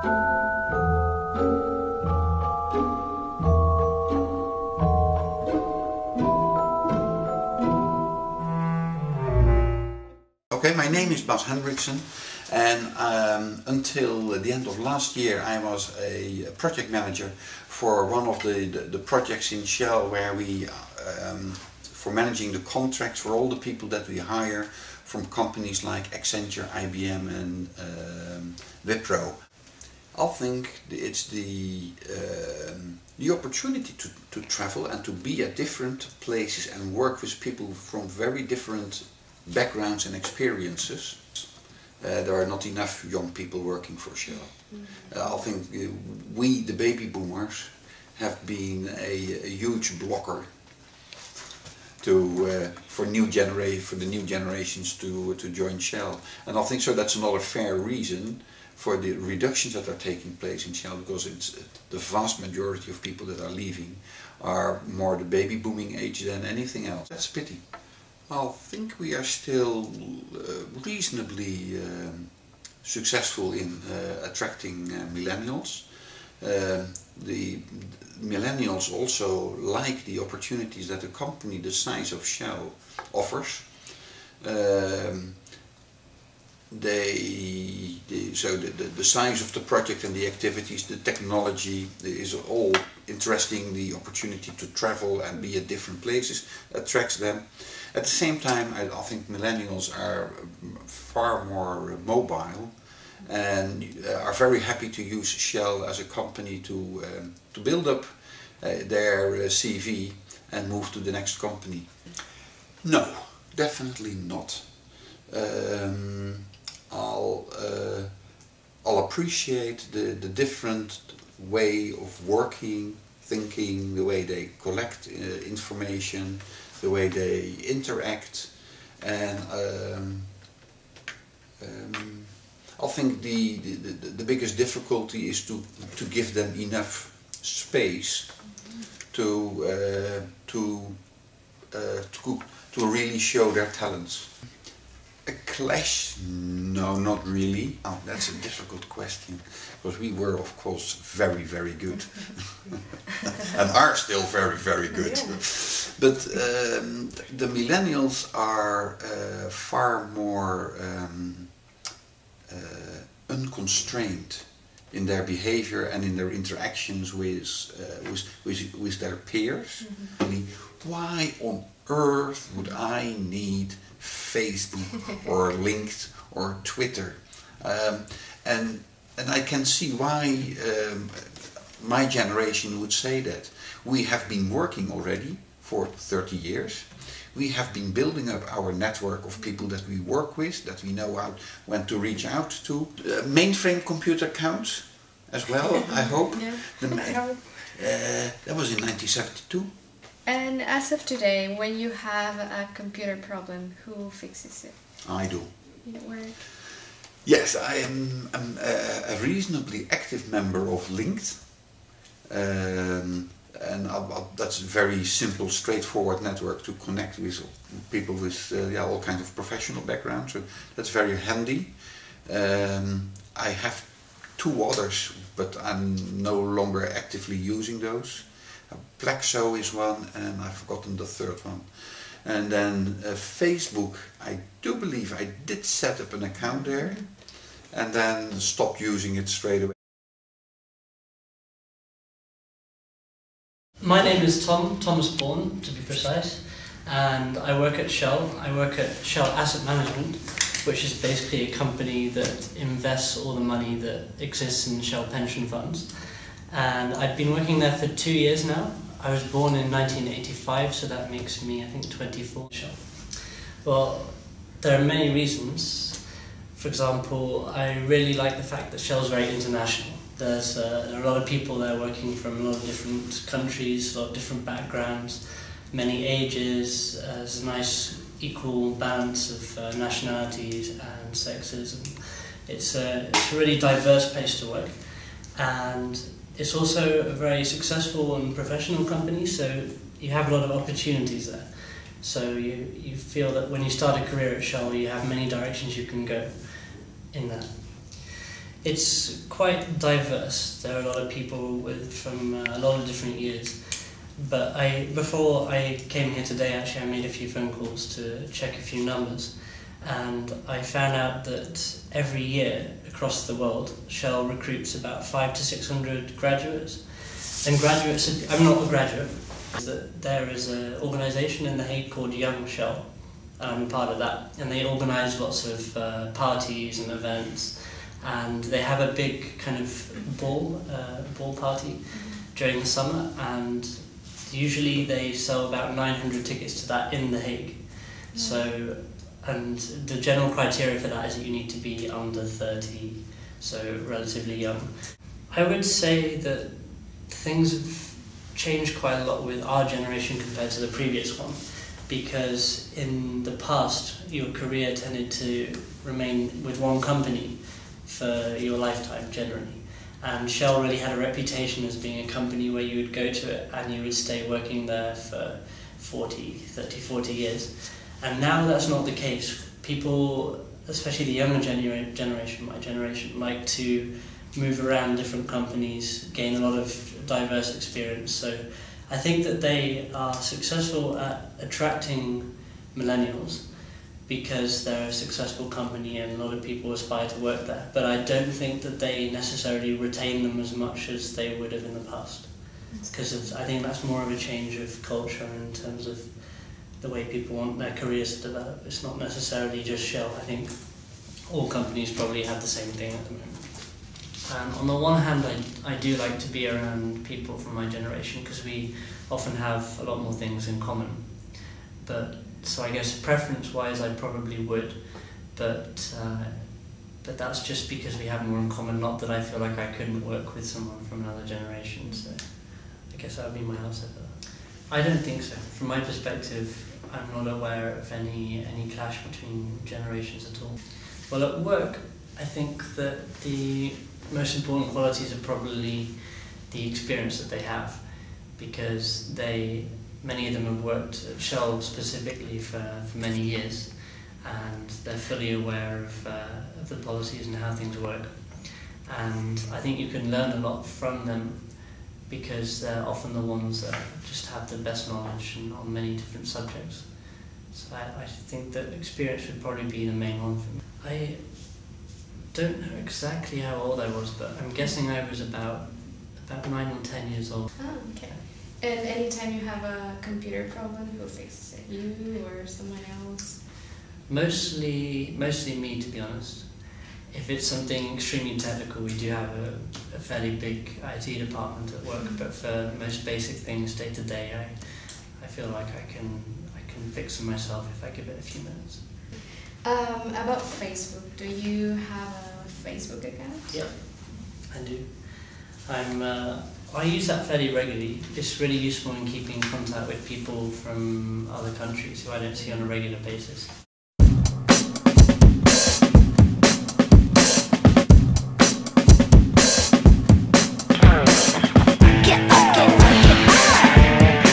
Okay, my name is Bas Hendriksen, and until the end of last year I was a project manager for one of the projects in Shell where we, for managing the contracts for all the people that we hire from companies like Accenture, IBM and Wipro. I think it's the opportunity to travel and to be at different places and work with people from very different backgrounds and experiences. There are not enough young people working for Shell. I think we, the baby boomers, have been a huge blocker for the new generations to join Shell. And I think so that's another fair reason for the reductions that are taking place in Shell, because it's the vast majority of people that are leaving are more the baby booming age than anything else. That's a pity. I think we are still reasonably successful in attracting millennials. The millennials also like the opportunities that a company the size of Shell offers. So the size of the project and the activities, the technology is all interesting. The opportunity to travel and be at different places attracts them. At the same time, I think millennials are far more mobile and are very happy to use Shell as a company to build up their CV and move to the next company. No, definitely not. I'll appreciate the different way of working, thinking, the way they collect information, the way they interact, and I think the biggest difficulty is to give them enough space to really show their talents. A clash? No, not really. Oh, that's a difficult question, because we were of course very, very good and are still very, very good. Yeah. But the millennials are far more unconstrained in their behavior and in their interactions with their peers. Mm-hmm. Why on earth would I need Facebook or LinkedIn or Twitter? And I can see why my generation would say that. We have been working already for 30 years. We have been building up our network of people that we work with, that we know when to reach out to. Mainframe computer counts as well, I hope. Yeah. That was in 1972. And as of today, when you have a computer problem, who fixes it? I do. Where? Yes, I am a reasonably active member of LinkedIn. And that's a very simple, straightforward network to connect with people with all kinds of professional backgrounds. So that's very handy. I have 2 others, but I'm no longer actively using those. Plexo is one, and I've forgotten the third one. And then Facebook, I do believe I did set up an account there, and then stopped using it straight away. My name is Thomas Bourne, to be precise, and I work at Shell. I work at Shell Asset Management, which is basically a company that invests all the money that exists in Shell pension funds. And I've been working there for 2 years now. I was born in 1985, so that makes me, I think, 24. Well, there are many reasons. For example, I really like the fact that Shell's very international. There are a lot of people there working from a lot of different countries, a lot of different backgrounds, many ages. There's a nice equal balance of nationalities and sexes. And it's a really diverse place to work. And it's also a very successful and professional company, so you have a lot of opportunities there. So you feel that when you start a career at Shell, you have many directions you can go in that. It's quite diverse. There are a lot of people from a lot of different years. But before I came here today, actually, I made a few phone calls to check a few numbers, and I found out that every year across the world, Shell recruits about 500 to 600 graduates. And graduates, I'm not a graduate, there is an organisation in The Hague called Young Shell, and I'm a part of that, and they organise lots of parties and events, and they have a big kind of ball party during the summer, and usually they sell about 900 tickets to that in The Hague. So, and the general criteria for that is that you need to be under 30, so relatively young. I would say that things have changed quite a lot with our generation compared to the previous one, because in the past your career tended to remain with one company for your lifetime generally. And Shell really had a reputation as being a company where you would go to it and you would stay working there for 40 years. And now that's not the case. People, especially the younger generation, my generation, like to move around different companies, gain a lot of diverse experience. So I think that they are successful at attracting millennials because they're a successful company and a lot of people aspire to work there. But I don't think that they necessarily retain them as much as they would have in the past. Because I think that's more of a change of culture in terms of the way people want their careers to develop. It's not necessarily just Shell. I think all companies probably have the same thing at the moment. And on the one hand, I do like to be around people from my generation because we often have a lot more things in common. So I guess preference-wise, I probably would, but that's just because we have more in common. Not that I feel like I couldn't work with someone from another generation. So I guess that would be my answer for that. I don't think so. From my perspective, I'm not aware of any clash between generations at all. Well, at work, I think that the most important qualities are probably the experience that they have, because many of them have worked at Shell specifically for many years, and they're fully aware of the policies and how things work. And I think you can learn a lot from them because they're often the ones that just have the best knowledge on many different subjects. So I think that experience would probably be the main one for me. I don't know exactly how old I was, but I'm guessing I was about 9 or 10 years old. Oh, okay. And anytime you have a computer problem, who fixes it? You or someone else? Mostly me, to be honest. If it's something extremely technical, we do have a fairly big IT department at work, but for most basic things day to day, I feel like I can fix them myself if I give it a few minutes. About Facebook, do you have a Facebook account? Yeah, I do. I use that fairly regularly. It's really useful in keeping in contact with people from other countries who I don't see on a regular basis.